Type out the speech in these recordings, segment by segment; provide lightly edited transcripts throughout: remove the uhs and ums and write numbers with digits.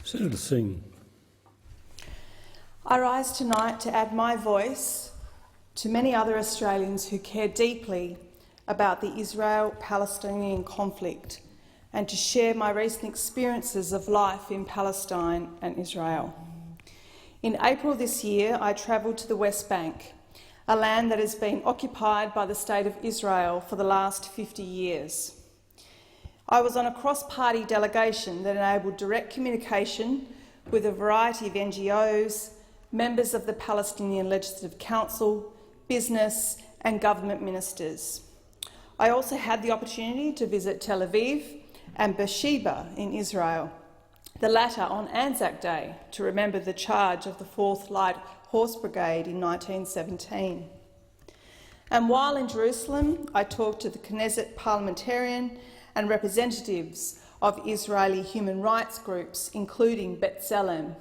Senator Singh. I rise tonight to add my voice to many other Australians who care deeply about the Israel-Palestinian conflict and to share my recent experiences of life in Palestine and Israel. In April this year, I travelled to the West Bank, a land that has been occupied by the State of Israel for the last 50 years. I was on a cross-party delegation that enabled direct communication with a variety of NGOs, members of the Palestinian Legislative Council, business and government ministers. I also had the opportunity to visit Tel Aviv and Beersheba in Israel, the latter on Anzac Day, to remember the charge of the 4th Light Horse Brigade in 1917. And while in Jerusalem, I talked to the Knesset Parliamentarian and representatives of Israeli human rights groups, including B'Tselem.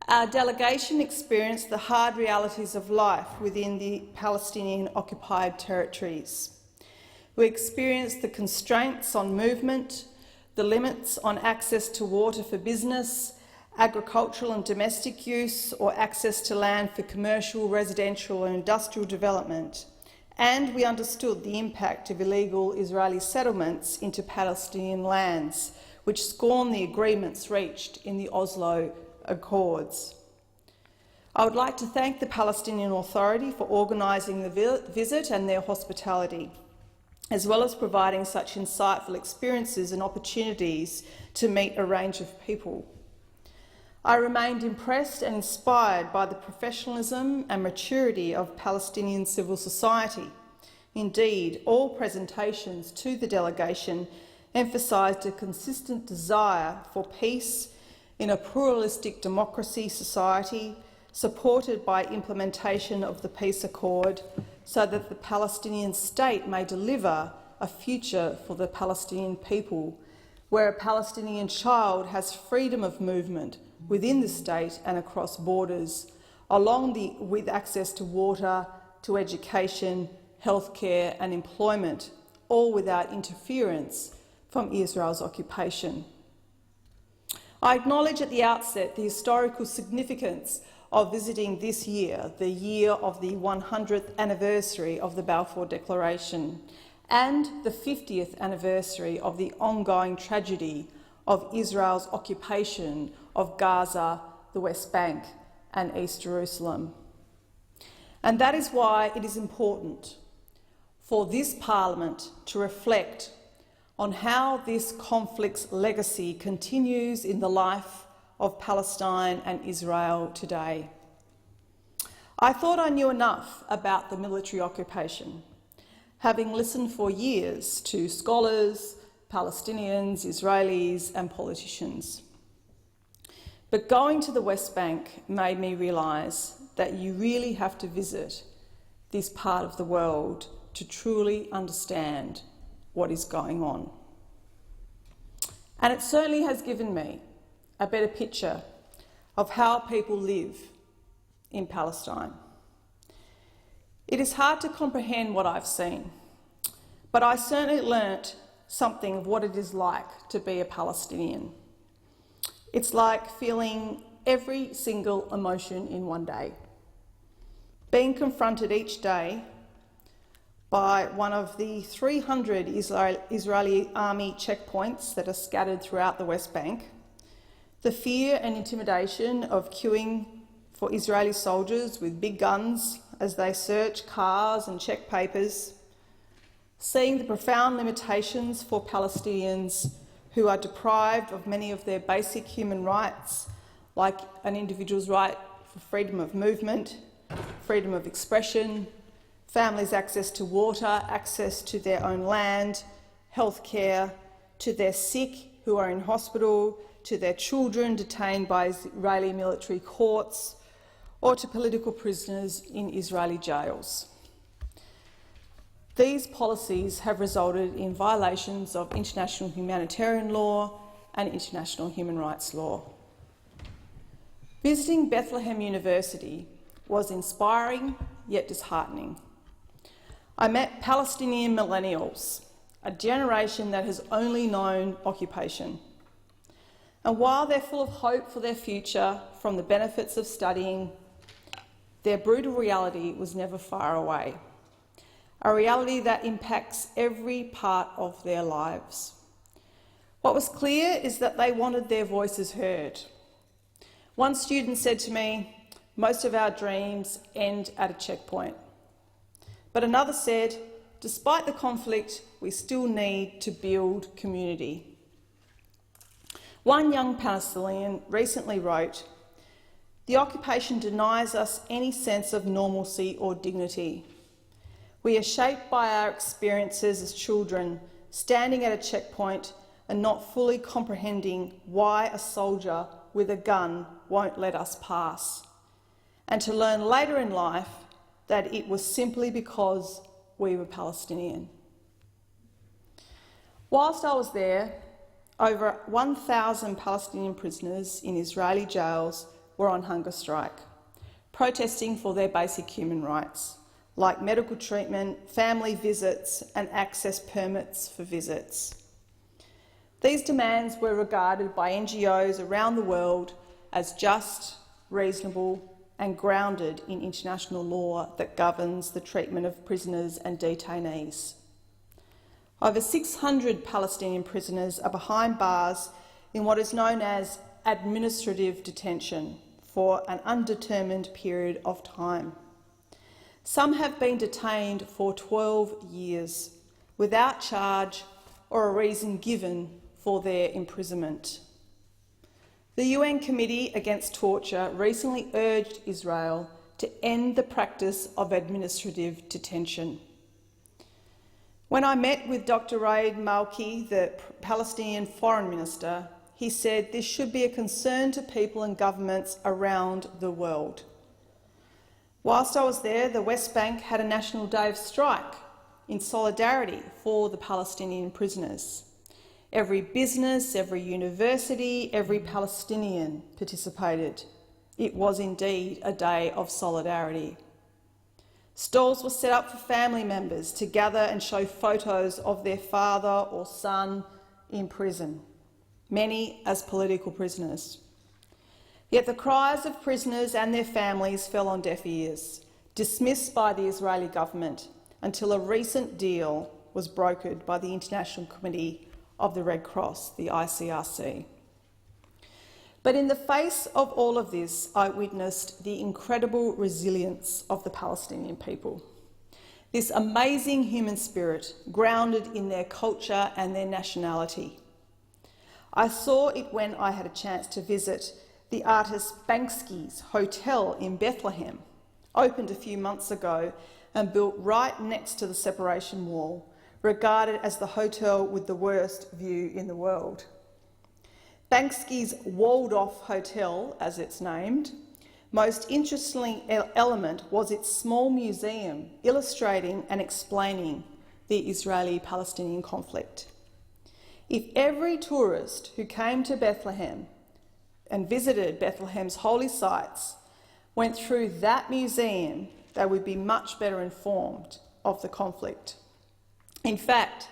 Our delegation experienced the hard realities of life within the Palestinian-occupied territories. We experienced the constraints on movement, the limits on access to water for business, agricultural and domestic use, or access to land for commercial, residential and industrial development. And we understood the impact of illegal Israeli settlements into Palestinian lands, which scorn the agreements reached in the Oslo Accords. I would like to thank the Palestinian Authority for organising the visit and their hospitality, as well as providing such insightful experiences and opportunities to meet a range of people. I remained impressed and inspired by the professionalism and maturity of Palestinian civil society. Indeed, all presentations to the delegation emphasised a consistent desire for peace in a pluralistic democracy society, supported by implementation of the peace accord, so that the Palestinian state may deliver a future for the Palestinian people, where a Palestinian child has freedom of movement within the state and across borders, with access to water, to education, healthcare and employment, all without interference from Israel's occupation. I acknowledge at the outset the historical significance of visiting this year, the year of the 100th anniversary of the Balfour Declaration and the 50th anniversary of the ongoing tragedy of Israel's occupation of Gaza, the West Bank and East Jerusalem. And that is why it is important for this Parliament to reflect on how this conflict's legacy continues in the life of Palestine and Israel today. I thought I knew enough about the military occupation, having listened for years to scholars, Palestinians, Israelis and politicians. But going to the West Bank made me realise that you really have to visit this part of the world to truly understand what is going on. And it certainly has given me a better picture of how people live in Palestine. It is hard to comprehend what I've seen, but I certainly learnt something of what it is like to be a Palestinian. It's like feeling every single emotion in one day, being confronted each day by one of the 300 Israeli army checkpoints that are scattered throughout the West Bank, the fear and intimidation of queuing for Israeli soldiers with big guns as they search cars and check papers, seeing the profound limitations for Palestinians who are deprived of many of their basic human rights, like an individual's right for freedom of movement, freedom of expression, families' access to water, access to their own land, healthcare, to their sick who are in hospital, to their children detained by Israeli military courts, or to political prisoners in Israeli jails. These policies have resulted in violations of international humanitarian law and international human rights law. Visiting Bethlehem University was inspiring yet disheartening. I met Palestinian millennials, a generation that has only known occupation. And while they're full of hope for their future from the benefits of studying, their brutal reality was never far away, a reality that impacts every part of their lives. What was clear is that they wanted their voices heard. One student said to me, "Most of our dreams end at a checkpoint." But another said, "Despite the conflict, we still need to build community." One young Palestinian recently wrote, "The occupation denies us any sense of normalcy or dignity. We are shaped by our experiences as children, standing at a checkpoint and not fully comprehending why a soldier with a gun won't let us pass, and to learn later in life that it was simply because we were Palestinian." Whilst I was there, over 1,000 Palestinian prisoners in Israeli jails were on hunger strike, protesting for their basic human rights, like medical treatment, family visits and access permits for visits. These demands were regarded by NGOs around the world as just, reasonable and grounded in international law that governs the treatment of prisoners and detainees. Over 600 Palestinian prisoners are behind bars in what is known as administrative detention for an undetermined period of time. Some have been detained for 12 years without charge or a reason given for their imprisonment. The UN Committee Against Torture recently urged Israel to end the practice of administrative detention. When I met with Dr. Raed Malki, the Palestinian Foreign Minister, he said this should be a concern to people and governments around the world. Whilst I was there, the West Bank had a National Day of Strike in solidarity for the Palestinian prisoners. Every business, every university, every Palestinian participated. It was indeed a day of solidarity. Stalls were set up for family members to gather and show photos of their father or son in prison, many as political prisoners. Yet the cries of prisoners and their families fell on deaf ears, dismissed by the Israeli government until a recent deal was brokered by the International Committee of the Red Cross, the ICRC. But in the face of all of this, I witnessed the incredible resilience of the Palestinian people. This amazing human spirit, grounded in their culture and their nationality. I saw it when I had a chance to visit the artist Banksky's hotel in Bethlehem, opened a few months ago and built right next to the separation wall, regarded as the hotel with the worst view in the world. Banksky's walled-off hotel, as it's named, most interesting element was its small museum illustrating and explaining the Israeli-Palestinian conflict. If every tourist who came to Bethlehem and visited Bethlehem's holy sites went through that museum, they would be much better informed of the conflict. In fact,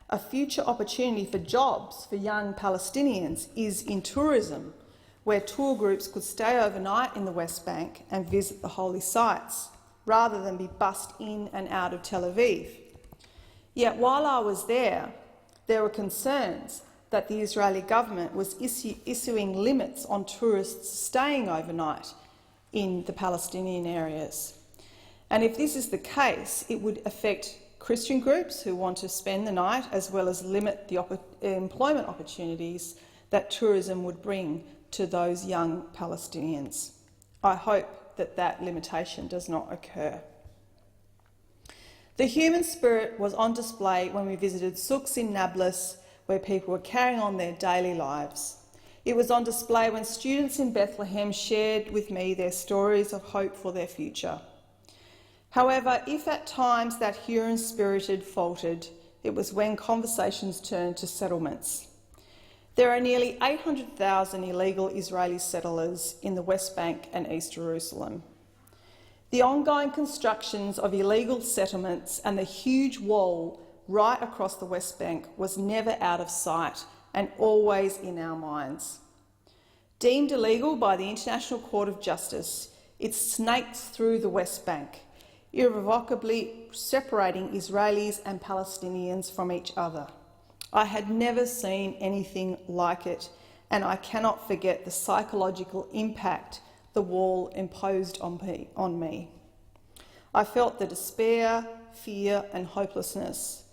a future opportunity for jobs for young Palestinians is in tourism, where tour groups could stay overnight in the West Bank and visit the holy sites, rather than be bussed in and out of Tel Aviv. Yet while I was there were concerns that the Israeli government was issuing limits on tourists staying overnight in the Palestinian areas. And if this is the case, it would affect Christian groups who want to spend the night, as well as limit the employment opportunities that tourism would bring to those young Palestinians. I hope that that limitation does not occur. The human spirit was on display when we visited souks in Nablus, where people were carrying on their daily lives. It was on display when students in Bethlehem shared with me their stories of hope for their future. However, if at times that human spirit faltered, it was when conversations turned to settlements. There are nearly 800,000 illegal Israeli settlers in the West Bank and East Jerusalem. The ongoing constructions of illegal settlements and the huge wall right across the West Bank was never out of sight and always in our minds. Deemed illegal by the International Court of Justice, it snakes through the West Bank, irrevocably separating Israelis and Palestinians from each other. I had never seen anything like it, and I cannot forget the psychological impact the wall imposed on me. I felt the despair, fear and hopelessness,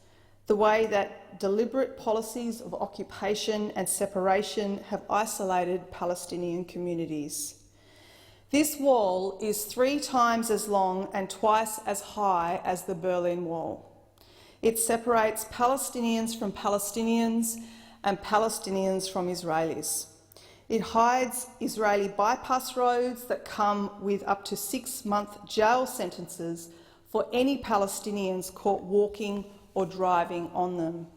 the way that deliberate policies of occupation and separation have isolated Palestinian communities. This wall is 3 times as long and twice as high as the Berlin Wall. It separates Palestinians from Palestinians and Palestinians from Israelis. It hides Israeli bypass roads that come with up to 6-month jail sentences for any Palestinians caught walking or driving on them.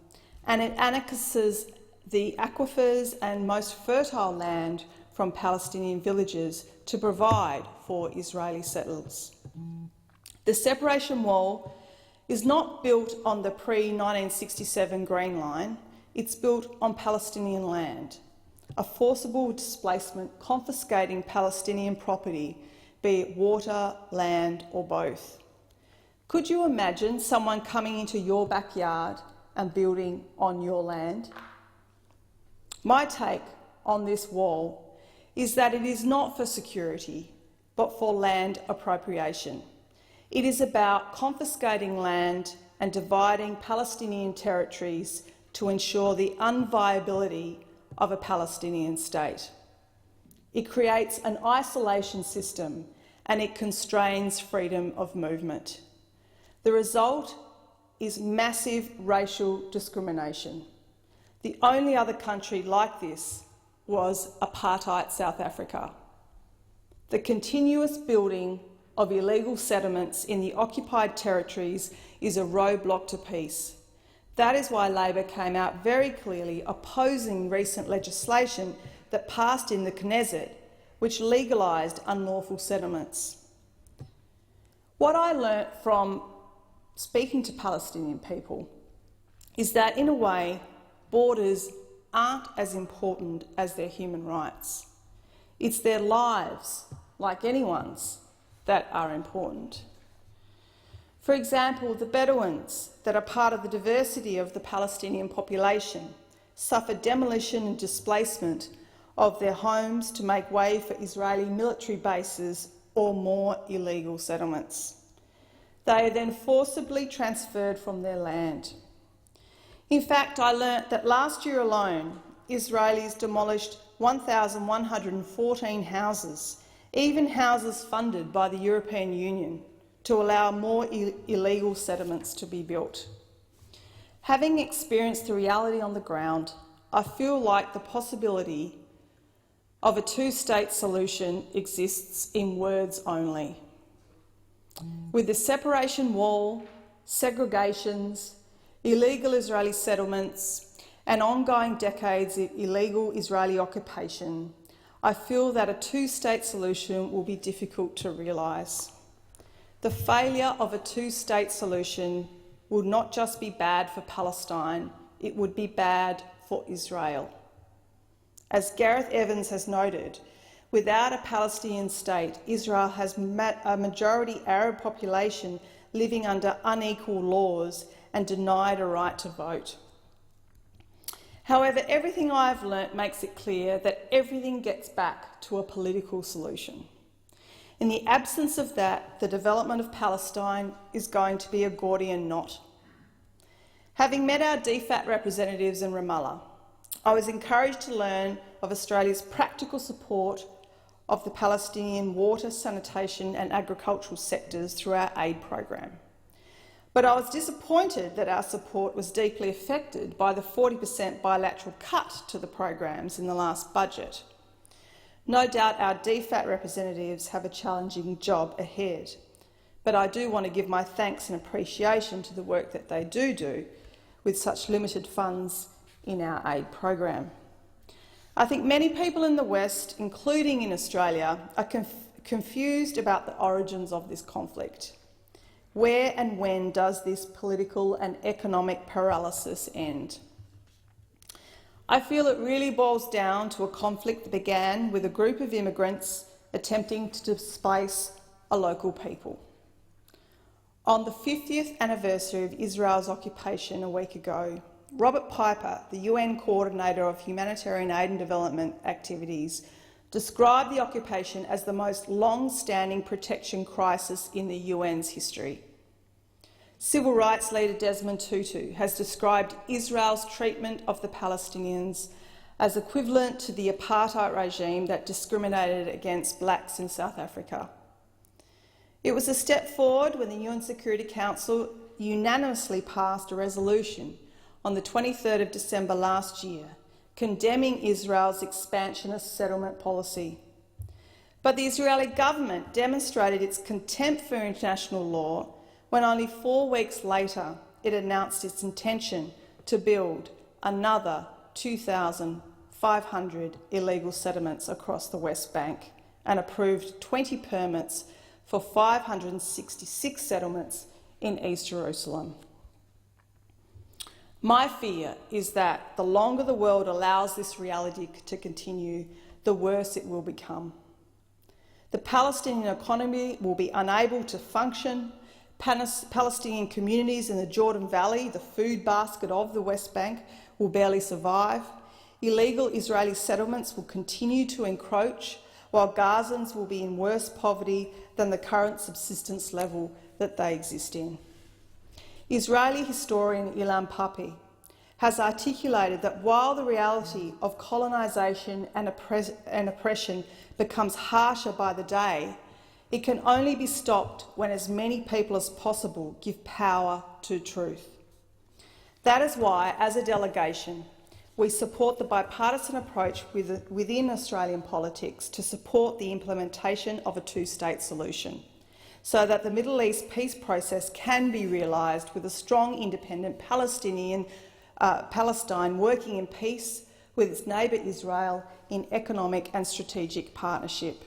And it annexes the aquifers and most fertile land from Palestinian villages to provide for Israeli settlers. The separation wall is not built on the pre-1967 Green Line, it's built on Palestinian land, a forcible displacement confiscating Palestinian property, be it water, land or both. Could you imagine someone coming into your backyard and building on your land? My take on this wall is that it is not for security, but for land appropriation. It is about confiscating land and dividing Palestinian territories to ensure the unviability of a Palestinian state. It creates an isolation system and it constrains freedom of movement. The result is massive racial discrimination. The only other country like this was apartheid South Africa. The continuous building of illegal settlements in the occupied territories is a roadblock to peace. That is why Labor came out very clearly opposing recent legislation that passed in the Knesset, which legalised unlawful settlements. What I learnt from speaking to Palestinian people is that, in a way, borders aren't as important as their human rights. It's their lives, like anyone's, that are important. For example, the Bedouins, that are part of the diversity of the Palestinian population, suffer demolition and displacement of their homes to make way for Israeli military bases or more illegal settlements. They are then forcibly transferred from their land. In fact, I learnt that last year alone, Israelis demolished 1,114 houses, even houses funded by the European Union, to allow more illegal settlements to be built. Having experienced the reality on the ground, I feel like the possibility of a 2-state solution exists in words only. With the separation wall, segregations, illegal Israeli settlements and ongoing decades of illegal Israeli occupation, I feel that a 2-state solution will be difficult to realise. The failure of a 2-state solution would not just be bad for Palestine, it would be bad for Israel. As Gareth Evans has noted, without a Palestinian state, Israel has a majority Arab population living under unequal laws and denied a right to vote. However, everything I've learnt makes it clear that everything gets back to a political solution. In the absence of that, the development of Palestine is going to be a Gordian knot. Having met our DFAT representatives in Ramallah, I was encouraged to learn of Australia's practical support of the Palestinian water, sanitation and agricultural sectors through our aid program. But I was disappointed that our support was deeply affected by the 40% bilateral cut to the programs in the last budget. No doubt our DFAT representatives have a challenging job ahead, but I do want to give my thanks and appreciation to the work that they do with such limited funds in our aid program. I think many people in the West, including in Australia, are confused about the origins of this conflict. Where and when does this political and economic paralysis end? I feel it really boils down to a conflict that began with a group of immigrants attempting to displace a local people. On the 50th anniversary of Israel's occupation a week ago, Robert Piper, the UN Coordinator of Humanitarian Aid and Development Activities, described the occupation as the most long-standing protection crisis in the UN's history. Civil rights leader Desmond Tutu has described Israel's treatment of the Palestinians as equivalent to the apartheid regime that discriminated against blacks in South Africa. It was a step forward when the UN Security Council unanimously passed a resolution on the 23rd of December last year, condemning Israel's expansionist settlement policy. But the Israeli government demonstrated its contempt for international law when only 4 weeks later it announced its intention to build another 2,500 illegal settlements across the West Bank and approved 20 permits for 566 settlements in East Jerusalem. My fear is that the longer the world allows this reality to continue, the worse it will become. The Palestinian economy will be unable to function. Palestinian communities in the Jordan Valley, the food basket of the West Bank, will barely survive. Illegal Israeli settlements will continue to encroach, while Gazans will be in worse poverty than the current subsistence level that they exist in. Israeli historian Ilan Pappé has articulated that while the reality of colonisation and oppression becomes harsher by the day, it can only be stopped when as many people as possible give power to truth. That is why, as a delegation, we support the bipartisan approach within Australian politics to support the implementation of a two-state solution, so that the Middle East peace process can be realised with a strong, independent Palestine working in peace with its neighbour Israel in economic and strategic partnership.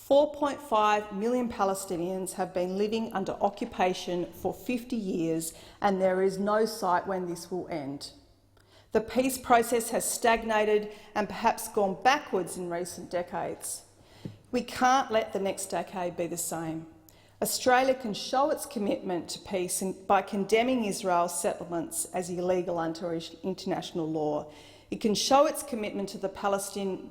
4.5 million Palestinians have been living under occupation for 50 years, and there is no sight when this will end. The peace process has stagnated and perhaps gone backwards in recent decades. We can't let the next decade be the same. Australia can show its commitment to peace by condemning Israel's settlements as illegal under international law. It can show its commitment to the Palestinian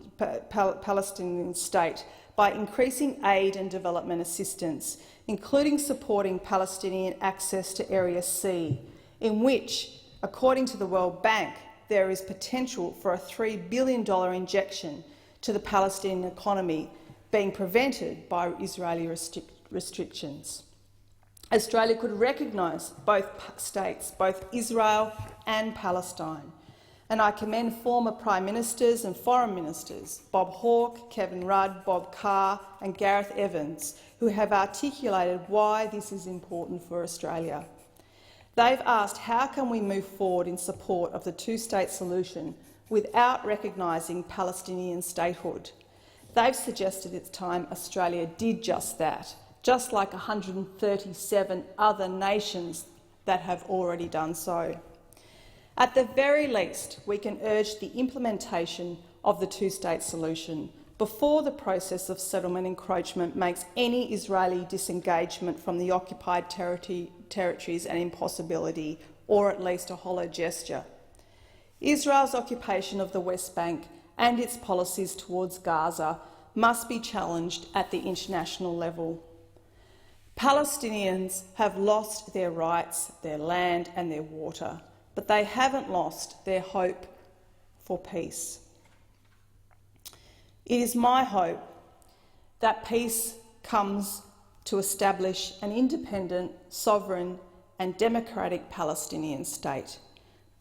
state by increasing aid and development assistance, including supporting Palestinian access to Area C, in which, according to the World Bank, there is potential for a $3 billion injection to the Palestinian economy being prevented by Israeli restrictions. Australia could recognise both states, both Israel and Palestine, and I commend former Prime Ministers and Foreign Ministers, Bob Hawke, Kevin Rudd, Bob Carr and Gareth Evans, who have articulated why this is important for Australia. They've asked how can we move forward in support of the two-state solution without recognising Palestinian statehood. They've suggested it's time Australia did just that, just like 137 other nations that have already done so. At the very least, we can urge the implementation of the two-state solution before the process of settlement encroachment makes any Israeli disengagement from the occupied territories an impossibility, or at least a hollow gesture. Israel's occupation of the West Bank and its policies towards Gaza must be challenged at the international level. Palestinians have lost their rights, their land and their water, but they haven't lost their hope for peace. It is my hope that peace comes to establish an independent, sovereign and democratic Palestinian state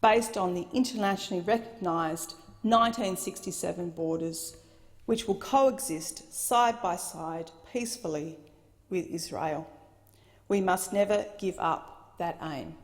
based on the internationally recognised 1967 borders, which will coexist side by side peacefully with Israel. We must never give up that aim.